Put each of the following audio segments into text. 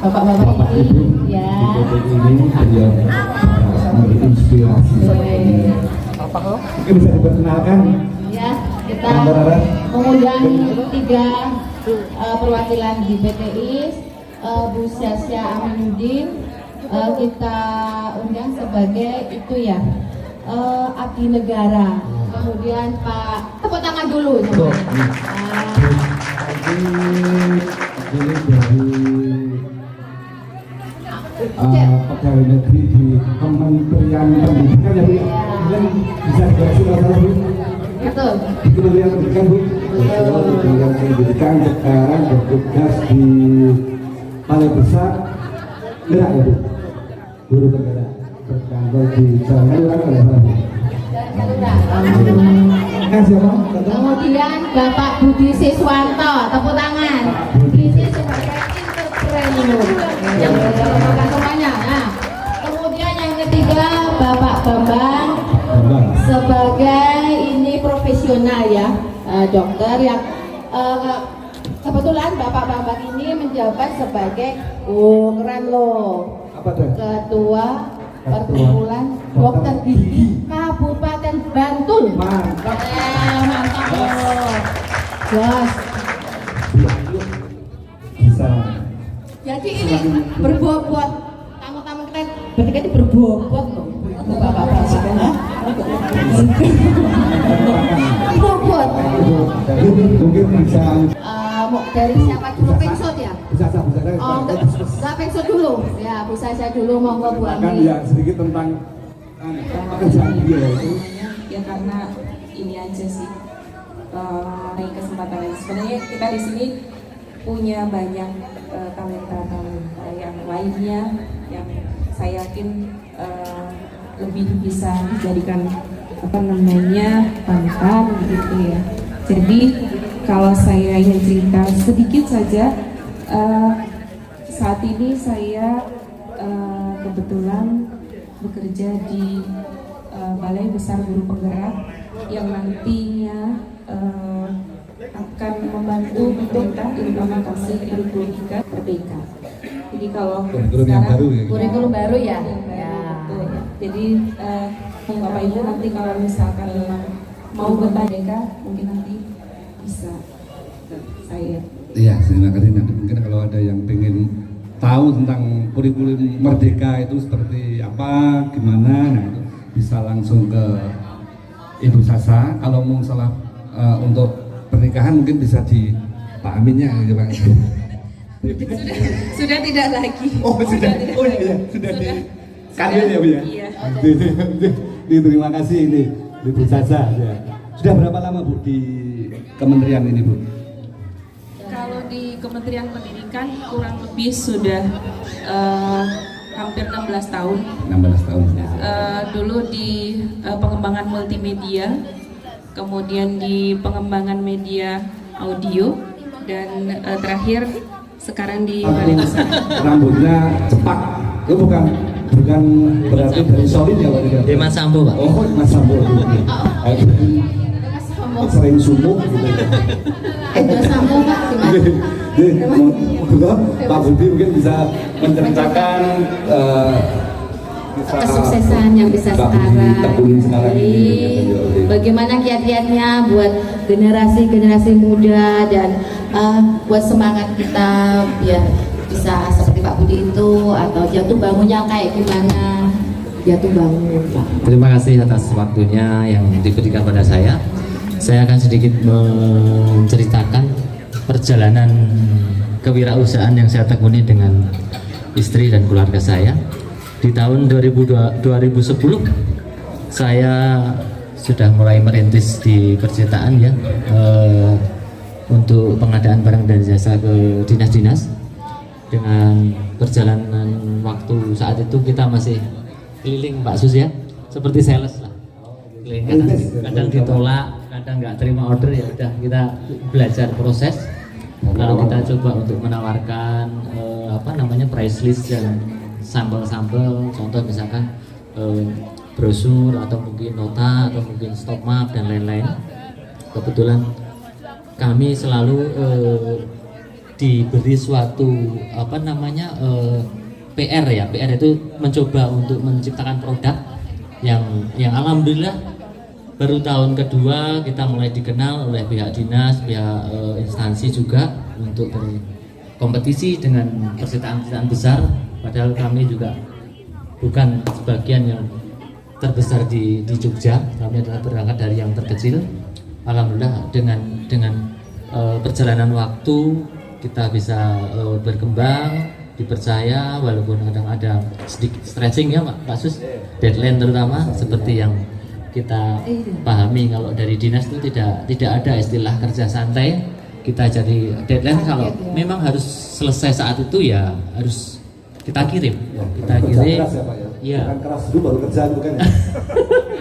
Bapak-bapak ini ya. Ini beliau memberi inspirasi. Mungkin bisa diperkenalkan. Ya, kita mengundang 3 perwakilan di PTI, Bu Syasya Aminuddin, kita undang sebagai itu ya, abdi negara. Kemudian Pak, tepuk tangan dulu. Ini dari pegawai negeri di Kementerian Pendidikan ya Bu. Kemudian bisa dikasih masalah Bu. Betul. Di Kementerian Pendidikan Bu. Kementerian Pendidikan sekarang bertugas di Balai Besar Gerak ya Bu. Guru penggerak berkantor di Jalan Kelurahan kalau salah Bu. Kemudian Bapak Budi Siswanto, tepuk tangan. Ini sebagai entrepreneur yang berbakat semuanya. Nah, kemudian yang ketiga Bapak Bambang sebagai ini profesional ya, dokter yang kebetulan Bapak Bambang ini menjabat sebagai keren loh, Ketua Perkumpulan Dokter Gigi Kabupaten Bantul. Mantap. Mantap loh. Jelas. Bisa. Jadi ini berbobot. Tamu-tamu keren. Berarti kan berbobot loh. Bapak-bapak. Berbobot. Mungkin bisa. Dari siapa dulu pengsot ya? Bisa. Oh, enggak pengsot dulu. Ya, bisa saya dulu monggo Bu Ami. Ya, sedikit tentang pekerjaan dia itu. Ya karena ini aja sih kesempatan ini. Sebenarnya kita di sini punya banyak talenta yang lainnya yang saya yakin lebih bisa dijadikan panutan gitu ya. Jadi kalau saya ingin cerita sedikit saja, saat ini saya kebetulan bekerja di Balai Besar Guru Penggerak yang nantinya akan membantu pemerintah implementasi kurikulum Merdeka. Jadi kalau sekarang kurikulum baru ya. Betul. Jadi Bapak Ibu nanti kalau misalkan mau bertanya mungkin nanti bisa saya. Iya, terima kasih. Nanti mungkin kalau ada yang pengen tahu tentang kurikulum Merdeka itu seperti apa, gimana, nah itu bisa langsung ke Ibu Sasa. Kalau mau salah untuk pernikahan mungkin bisa di Pak Aminnya gitu Pak. Sudah tidak lagi. Oh sudah. Oh iya, sudah di karir ya Bu ya. Iya. Terima kasih ini Ibu Sasa. Ya. Sudah berapa lama Bu di kementerian ini Bu? Kalau di Kementerian Pendidikan kurang lebih sudah hampir 16 tahun. 16 tahun. Dulu di pengembangan multimedia, kemudian di pengembangan media audio, dan terakhir sekarang di Balai Besar. Rambutnya cepat, itu bukan berarti dari solid ya Pak? Mas Sambo Pak. Oh Mas Sambo. Sering sumuk gitu. Mas Sambo Pak gimana? Pak Budi mungkin bisa menceritakan kesuksesan yang bisa sekarang. Bagaimana kiat-kiatnya buat generasi muda dan buat semangat kita biar bisa seperti Pak Budi itu, atau jatuh bangunnya kayak gimana jatuh bangun Pak. Terima kasih atas waktunya yang diberikan pada saya. Saya akan sedikit menceritakan perjalanan kewirausahaan yang saya tekuni dengan istri dan keluarga saya. Di tahun 2010 saya sudah mulai merintis di percintaan ya, untuk pengadaan barang dan jasa ke dinas-dinas. Dengan perjalanan waktu saat itu kita masih keliling Pak Sus ya, seperti sales lah, kadang ditolak, kadang nggak terima order, ya udah kita belajar proses, lalu kita coba untuk menawarkan price list dan sampel-sampel, contoh misalkan brosur atau mungkin nota atau mungkin stop map dan lain-lain. Kebetulan kami selalu diberi suatu apa namanya PR ya. PR itu mencoba untuk menciptakan produk yang alhamdulillah baru tahun kedua kita mulai dikenal oleh pihak dinas, pihak instansi juga untuk berkompetisi dengan persitaan-persitaan besar. Padahal kami juga bukan sebagian yang terbesar di Jogja, kami adalah berangkat dari yang terkecil. Alhamdulillah dengan perjalanan waktu kita bisa berkembang, dipercaya, walaupun kadang ada sedikit stretching ya Pak Sus, deadline terutama seperti yang kita pahami kalau dari dinas itu tidak ada istilah kerja santai. Kita jadi deadline kalau memang harus selesai saat itu ya harus kita kirim. Kita kirim. Keras ya Pak ya. Iya. Bukan keras dulu baru kerjaan bukan ya.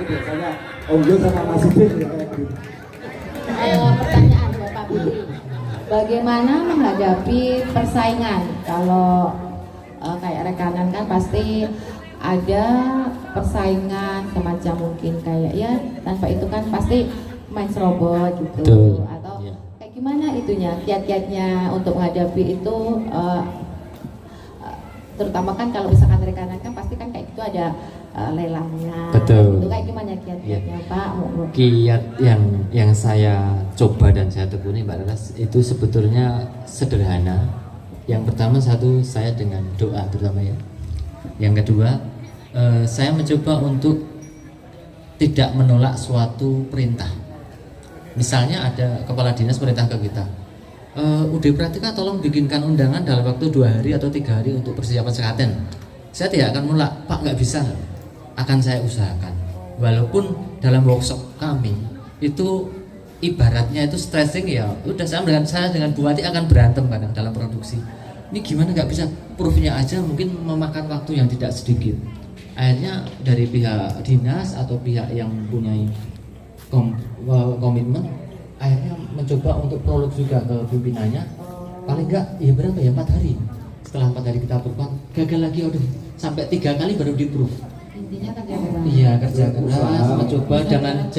Biasanya Om Jo sama Mas Idin ya kayak gitu. Pertanyaan Bapak Budi, bagaimana menghadapi persaingan? Kalau kayak rekanan kan pasti ada persaingan semacam mungkin kayak ya tanpa itu kan pasti main serobot gitu. Betul. Atau Iya. kayak gimana itunya kiat-kiatnya untuk menghadapi itu terutama kan kalau misalkan rekanan kan pasti kan kayak gitu ada lelangnya. Betul. Itu kayak gimana kiat-kiatnya Pak? Kiat yang saya coba dan saya tekuni Mbak Laras itu sebetulnya sederhana. Yang pertama satu, saya dengan doa terutama ya. Yang kedua, saya mencoba untuk tidak menolak suatu perintah. Misalnya ada kepala dinas perintah ke kita, UD Pratika tolong bikinkan undangan dalam waktu 2 hari atau 3 hari untuk persiapan sekaten. Saya tidak akan menolak, Pak nggak bisa, akan saya usahakan. Walaupun dalam workshop kami itu ibaratnya itu stressing ya, udah saya dengan Bu Wati akan berantem kadang dalam produksi. Ini gimana nggak bisa, proofnya aja mungkin memakan waktu yang tidak sedikit. Akhirnya dari pihak dinas atau pihak yang mempunyai komitmen, akhirnya mencoba untuk prolog juga ke pimpinannya. Paling enggak ya berapa ya 4 hari. Setelah 4 hari kita approve, gagal lagi, aduh sampai 3 kali baru di proof. Intinya kerja keras. Iya, kerja keras, mencoba jangan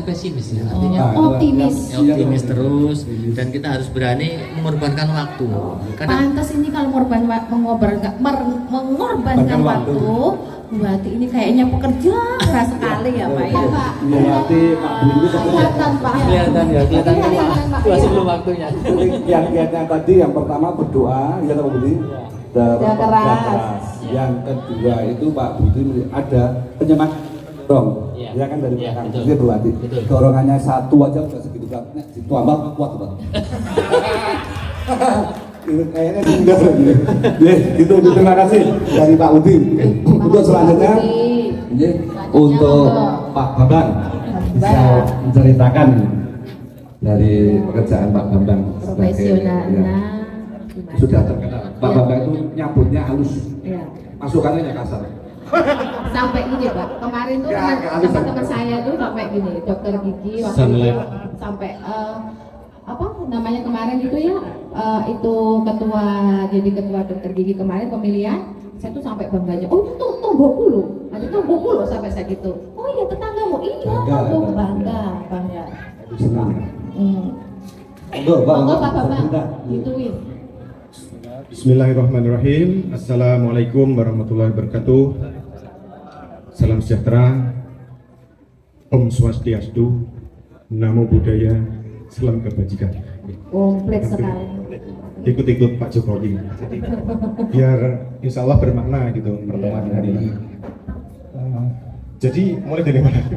pesimis ya. Artinya optimis terus, dan kita harus berani mengorbankan waktu. Karena pantas ini kalau mengorbankan waktu, berarti ini kayaknya pekerja keras sekali ya Pak ya Pak. Berarti Pak Budi itu Kelihatan Pak. kelihatan Pak, masih belum waktunya. kiat-kiatnya tadi yang pertama berdoa, ya Pak Budi. Kerja keras. Yang kedua itu Pak Budi ada penyemangat dong, Iya. ya kan dari Iya, belakang. betul. Itu berarti Betul. dorongannya satu aja udah segitu kan, ditambah kuat Pak. Itu kayaknya sudah gitu. Terima kasih dari Pak Budi. Untuk selanjutnya, ini untuk Pak Bambang bisa menceritakan dari pekerjaan Pak Bambang sebagai Profesionalnya sudah terkenal. Pak Bambang itu nyambutnya halus, ya. masukannya ya kasar. Sampai gini Pak, kemarin tuh teman saya tuh sampai gini, dokter gigi waktu Sampai itu sampai apa namanya kemarin itu ya itu jadi ketua dokter gigi kemarin pemilihan, saya tuh sampai bangganya, oh itu tonggoku loh, ada tonggoku loh sampai saya gitu, oh iya tetanggamu, iya tonggoku, bangga. Itu senang. Monggo Pak Bambang, gituin. Bismillahirrahmanirrahim. Assalamualaikum warahmatullahi wabarakatuh. Salam sejahtera, Om Swastiastu, Namo Buddhaya, Salam Kebajikan. Komplit sekali. Ikut-ikut Pak Jokowi, biar insya Allah bermakna gitu pertemuan hari ini. Jadi mulai dari mana?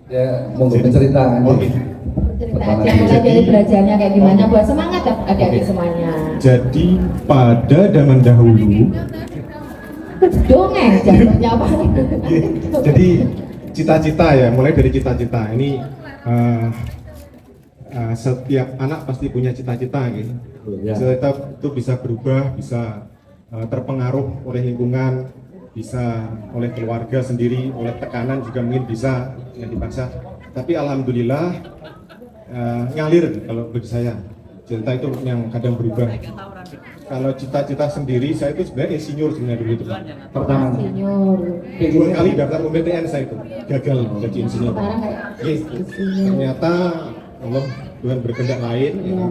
Ya, mau bercerita. Cerita aja mulai dari belajarnya kayak gimana buat semangat ya adik-adik semuanya. Jadi pada zaman dahulu, Dongeng jatuhnya apa? jadi cita-cita ya, mulai dari cita-cita ini setiap anak pasti punya cita-cita gitu. Ya. Cita-cita itu bisa berubah, bisa terpengaruh oleh lingkungan, bisa oleh keluarga sendiri, oleh tekanan juga mungkin bisa yang dipaksa. Tapi alhamdulillah ngalir kalau bagi saya. Cita itu yang kadang berubah. Kalau cita-cita sendiri, saya itu sebenarnya insinyur sebenarnya dulu itu Pak. Pertama, Insinyur. 2 kali daftar PTN saya itu gagal jadi insinyur. Sekarang kayak Ternyata Allah Tuhan berkehendak lain ya. Ya,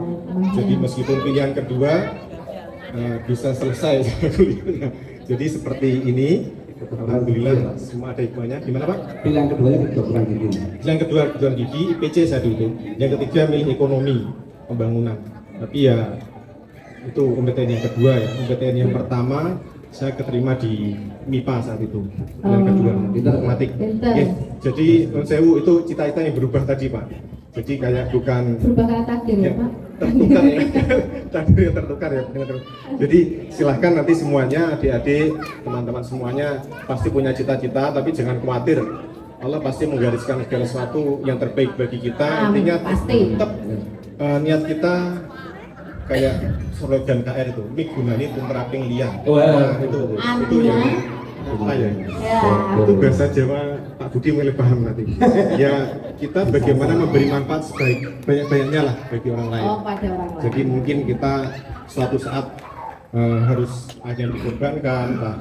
Jadi meskipun pilihan kedua bisa selesai sama kuliahnya. Jadi seperti ini, alhamdulillah semua ada hikmahnya. Gimana Pak? Pilihan keduanya kedokteran gigi. Yang kedua kedokteran gigi, IPC saya dulu. Yang ketiga milih ekonomi pembangunan. Tapi ya itu UMPTN yang kedua ya. UMPTN yang pertama saya keterima di MIPA saat itu. Yang kedua matematik. Pinter. Ya, jadi Sewu itu cita-cita yang berubah tadi Pak. Jadi kayak bukan Berubah karena takdir ya, Pak? tertukar ya, takdir yang tertukar ya. Jadi silahkan nanti semuanya, adik-adik, teman-teman semuanya pasti punya cita-cita, tapi jangan khawatir. Allah pasti menggariskan segala sesuatu yang terbaik bagi kita. Intinya pasti. tetap niat kita kayak slogan KR itu, mik gunani tumraping liang. Wah, itu yang apa ya? Ya. Itu bahasa Jawa Pak Budi mulai paham nanti. Ya kita bagaimana memberi manfaat sebanyak-banyaknya lah bagi orang lain. Oh, pada orang lain. Jadi mungkin kita suatu saat harus ada yang dikorbankan, Pak.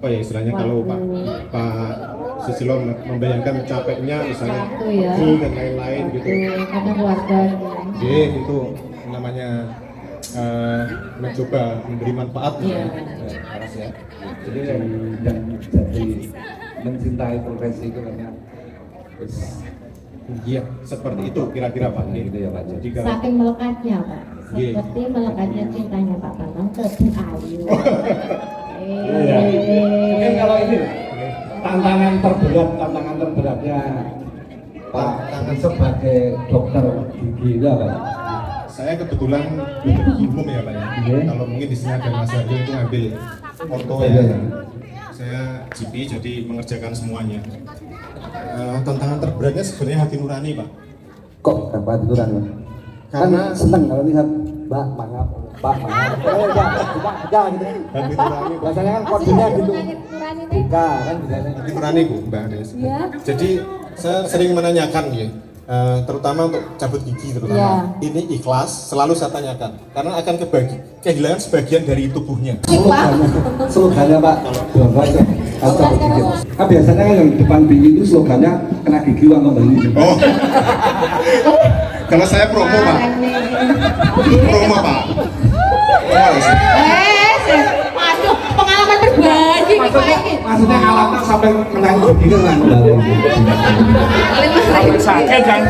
Apa ya istilahnya kalau Pak Susilo membayangkan capeknya misalnya Waktu ya. full dan lain-lain gitu. Karena keluarga. Jadi itu namanya mencoba memberi manfaat. Iya. Keras ya. Jadi yang jadi mencintai profesi itu banyak. Iya, seperti itu kira-kira Pak. Gitu ya, Pak. Jadi kalau Saking melekatnya, Pak. Iya. Seperti melekatnya cintanya Pak Bambang ke Bu Ayu. Iya. Mungkin kalau ini tantangan terberatnya Pak sebagai dokter gigi itu apa? saya kebetulan dokter umum ya Pak ya. Iya. Kalau mungkin di sini ada Mas Ardi itu ngambil orto Iya. ya. Saya GP jadi mengerjakan semuanya. Tantangan terberatnya sebenarnya hati nurani Pak. Kok dapat aturan? Karena Kan seneng kalau lihat Mbak mangap, Pak mangap. Ya gitu. hati nurani Pak. Biasanya kan kodenya gitu. Nurani nih. Buka kan biasanya. Hati nurani Bu Mbak Ades. Iya. Jadi saya sering menanyakan ya. Terutama untuk cabut gigi terutama ini ikhlas selalu saya tanyakan karena akan kehilangan sebagian dari tubuhnya. Slogannya Pak, slogannya atau gigi. Nah, biasanya kan yang depan gigi itu slogannya kena gigi uang kembali. Oh, kalau saya promo Pak, promo Pak. Aduh, pengalaman berbagi nih Pak ini. Maksudnya alatnya sampai kena gigi kan? Sakit kan?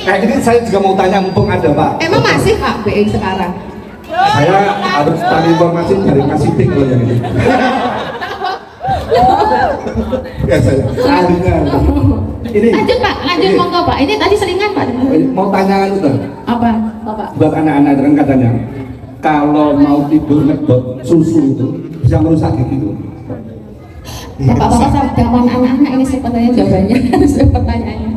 Kayak ini saya juga mau tanya mumpung ada Pak. Emang masih Pak BI sekarang? Saya harus cari informasi dari Mas Sidik kalau yang ini. Ya saya dengar. Ini Lanjut Pak, lanjut ini, monggo Pak. Ini tadi selingan Pak. mau tanya itu Apa? Bapak? buat anak-anak kan katanya kalau mau tidur ngedot susu itu bisa merusak gigi itu. Bapak-bapak sama jawaban anak-anak ini sepertinya jawabannya. Pertanyaannya.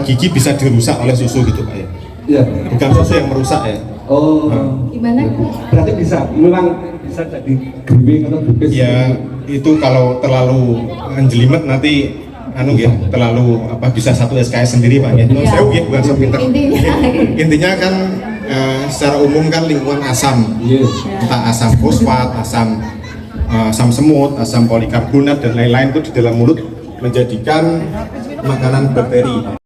Gigi bisa dirusak oleh susu gitu Pak ya. Iya. Bukan susu yang merusak ya. Oh. Gimana? Berarti bisa, memang bisa jadi griwing atau gubis. Ya itu kalau terlalu menjelimet nanti anu ya terlalu bisa satu SKS sendiri Pak ya. Iya. Saya bukan so pinter. Intinya kan secara umum kan lingkungan asam. Iya. Entah asam fosfat, asam semut, asam polikarbonat dan lain-lain itu di dalam mulut menjadikan makanan bakteri.